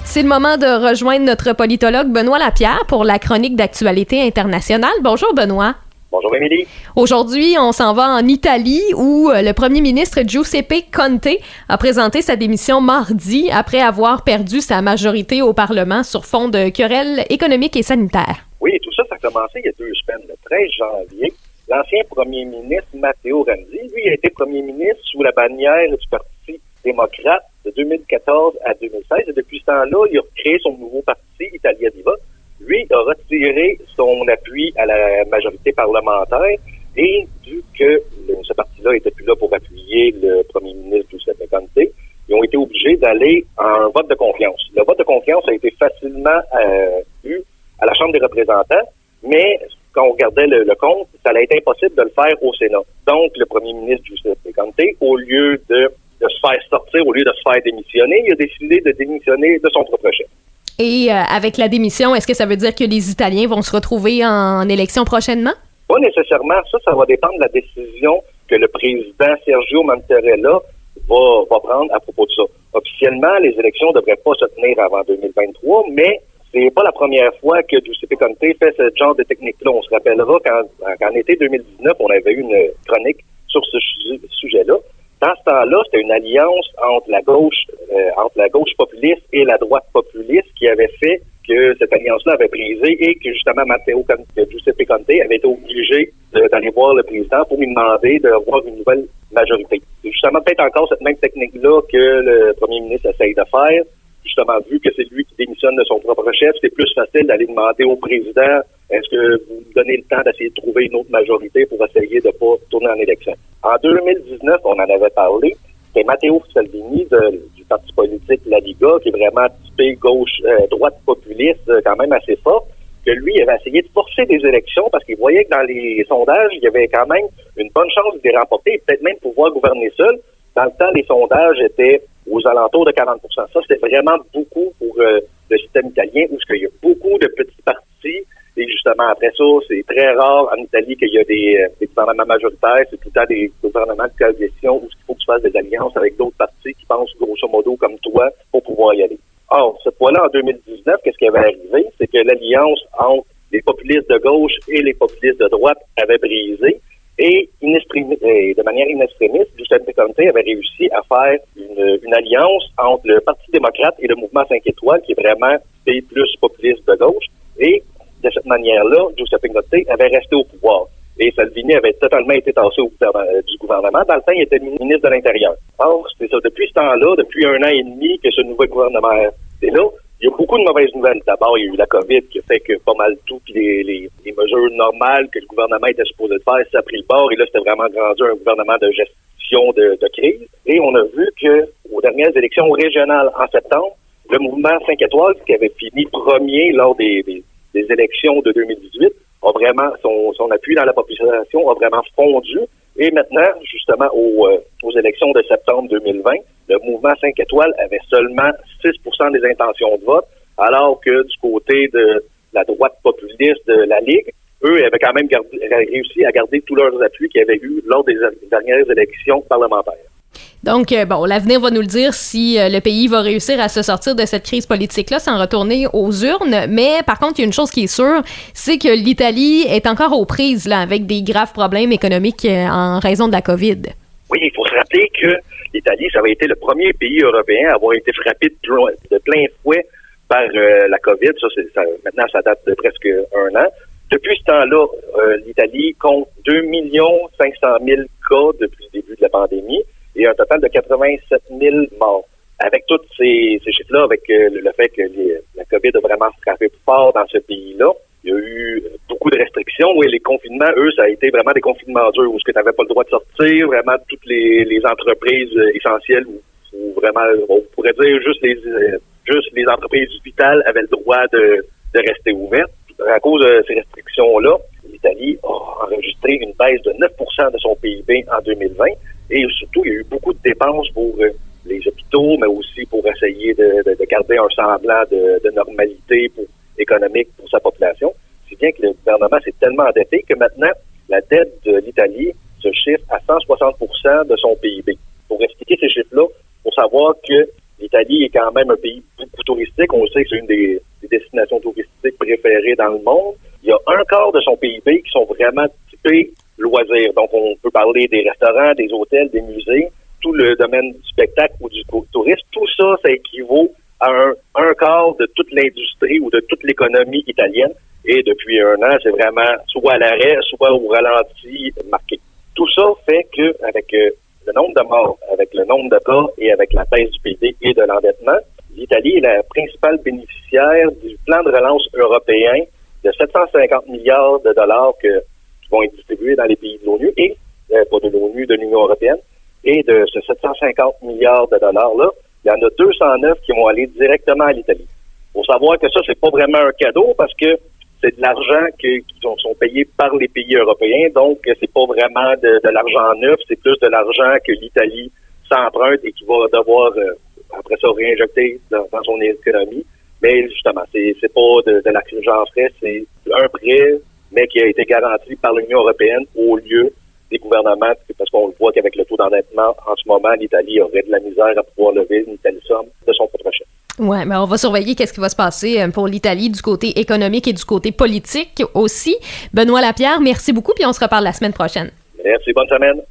C'est le moment de rejoindre notre politologue Benoît Lapierre pour la chronique d'actualité internationale. Bonjour Benoît. Bonjour Émilie. Aujourd'hui, on s'en va en Italie où le premier ministre Giuseppe Conte a présenté sa démission mardi après avoir perdu sa majorité au Parlement sur fond de querelles économiques et sanitaires. Oui, et tout ça, ça a commencé il y a 2 semaines, le 13 janvier. L'ancien premier ministre Matteo Renzi, lui, a été premier ministre sous la bannière du Parti démocrate de 2014 à 2016. Et depuis ce temps-là, il a créé son nouveau parti, Italia Viva. Lui a retiré son appui à la majorité parlementaire et vu que ce parti-là n'était plus là pour appuyer le premier ministre Giuseppe Conte, ils ont été obligés d'aller en un vote de confiance. Le vote de confiance a été facilement eu à la Chambre des représentants, mais quand on regardait le compte, ça allait être impossible de le faire au Sénat. Donc, le premier ministre Giuseppe Conte, au lieu de se faire sortir, au lieu de se faire démissionner, il a décidé de démissionner de son propre chef. Et avec la démission, est-ce que ça veut dire que les Italiens vont se retrouver en élection prochainement? Pas nécessairement. Ça va dépendre de la décision que le président Sergio Mattarella va prendre à propos de ça. Officiellement, les élections ne devraient pas se tenir avant 2023, mais c'est pas la première fois que Giuseppe Conte fait ce genre de technique-là. On se rappellera qu'en été 2019, on avait eu une chronique sur ce sujet-là. Dans ce temps-là, c'était une alliance entre la gauche populiste et la droite populiste qui avait fait que cette alliance-là avait brisé et que justement Giuseppe Conte avait été obligé d'aller voir le président pour lui demander d'avoir une nouvelle majorité. C'est justement peut-être encore cette même technique-là que le premier ministre essaye de faire. Justement, vu que c'est lui qui démissionne de son propre chef, c'est plus facile d'aller demander au président est-ce que vous me donnez le temps d'essayer de trouver une autre majorité pour essayer de ne pas tourner en élection. En 2019, on en avait parlé, c'est Matteo Salvini du parti politique La Liga, qui est vraiment typé droite populiste, quand même assez fort, que lui avait essayé de forcer des élections parce qu'il voyait que dans les sondages, il y avait quand même une bonne chance de les remporter et peut-être même pouvoir gouverner seul. Dans le temps, les sondages étaient aux alentours de 40 %. Ça, c'était vraiment beaucoup pour le système italien où il y a beaucoup de petits partis. Et justement, après ça, c'est très rare en Italie qu'il y a des gouvernements majoritaires. C'est tout le temps des gouvernements de coalition où il faut que tu fasses des alliances avec d'autres partis qui pensent grosso modo comme toi pour pouvoir y aller. Or, cette fois-là, en 2019, qu'est-ce qui avait arrivé? C'est que l'alliance entre les populistes de gauche et les populistes de droite avait brisé. Et de manière inextrémiste, Giuseppe Conte avait réussi à faire une alliance entre le Parti démocrate et le mouvement 5 étoiles, qui est vraiment des plus populistes de gauche. Et de cette manière-là, Giuseppe Conte avait resté au pouvoir. Et Salvini avait totalement été tassé du gouvernement. Dans le temps, il était ministre de l'Intérieur. Or, c'est ça. Depuis ce temps-là, depuis 1 an et demi que ce nouveau gouvernement est là, il y a beaucoup de mauvaises nouvelles. D'abord, il y a eu la COVID qui a fait que pas mal tout, puis les mesures normales que le gouvernement était supposé faire, ça a pris le bord. Et là, c'était vraiment rendu un gouvernement de gestion de crise. Et on a vu que aux dernières élections régionales en septembre, le mouvement 5 étoiles, qui avait fini premier lors des élections de 2018, a vraiment son appui dans la population a vraiment fondu. Et maintenant, justement, aux élections de septembre 2020, le mouvement 5 étoiles avait seulement 6 % des intentions de vote, alors que du côté de la droite populiste de la Ligue, eux avaient quand même réussi à garder tous leurs appuis qu'ils avaient eus lors des dernières élections parlementaires. Donc, l'avenir va nous le dire si le pays va réussir à se sortir de cette crise politique-là sans retourner aux urnes. Mais par contre, il y a une chose qui est sûre, c'est que l'Italie est encore aux prises là, avec des graves problèmes économiques en raison de la COVID. Oui, il faut se rappeler que l'Italie, ça avait été le premier pays européen à avoir été frappé de plein fouet par la COVID. Maintenant, ça date de presque 1 an. Depuis ce temps-là, l'Italie compte 2 500 000 cas depuis le début de la pandémie et un total de 87 000 morts. Avec tous ces chiffres-là, avec le fait que la COVID a vraiment frappé plus fort dans ce pays-là, il y a eu beaucoup de restrictions. Oui, les confinements, eux, ça a été vraiment des confinements durs où tu n'avais pas le droit de sortir, vraiment toutes les entreprises essentielles où vraiment, on pourrait dire juste les entreprises vitales avaient le droit de rester ouvertes. À cause de ces restrictions-là, l'Italie a enregistré une baisse de 9 % de son PIB en 2020 et surtout, il y a eu beaucoup de dépenses pour les hôpitaux, mais aussi pour essayer de garder un semblant de normalité économique pour sa population. Si bien que le gouvernement s'est tellement endetté que maintenant, la dette de l'Italie se chiffre à 160 % de son PIB. Pour expliquer ces chiffres-là, il faut savoir que l'Italie est quand même un pays beaucoup touristique. On sait que c'est une des destinations touristiques préférées dans le monde. Il y a un quart de son PIB qui sont vraiment typés loisirs. Donc, on peut parler des restaurants, des hôtels, des musées, tout le domaine du spectacle ou du tourisme. Tout ça, ça équivaut à un quart de toute l'industrie ou de toute l'économie italienne. Et depuis un an, c'est vraiment soit à l'arrêt, soit au ralenti marqué. Tout ça fait que, avec le nombre de morts, avec le nombre de cas et avec la baisse du PIB et de l'endettement, l'Italie est la principale bénéficiaire du plan de relance européen de 750 milliards de dollars qui vont être distribués dans les pays de l'ONU et, pas de l'ONU, de l'Union européenne. Et de ce 750 milliards de dollars-là, il y en a 209 qui vont aller directement à l'Italie. Il faut savoir que ça, c'est pas vraiment un cadeau parce que c'est de l'argent qui sont payés par les pays européens. Donc, c'est pas vraiment de l'argent neuf, c'est plus de l'argent que l'Italie s'emprunte et qui va devoir, après ça, réinjecter dans son économie. Mais justement, c'est pas de l'argent frais, c'est un prêt, mais qui a été garanti par l'Union européenne au lieu des gouvernements, parce qu'on le voit qu'avec le taux d'endettement, en ce moment, l'Italie aurait de la misère à pouvoir lever une telle somme de son propre chef. Ouais, mais on va surveiller qu'est-ce qui va se passer pour l'Italie du côté économique et du côté politique aussi. Benoît Lapierre, merci beaucoup, puis on se reparle la semaine prochaine. Merci, bonne semaine.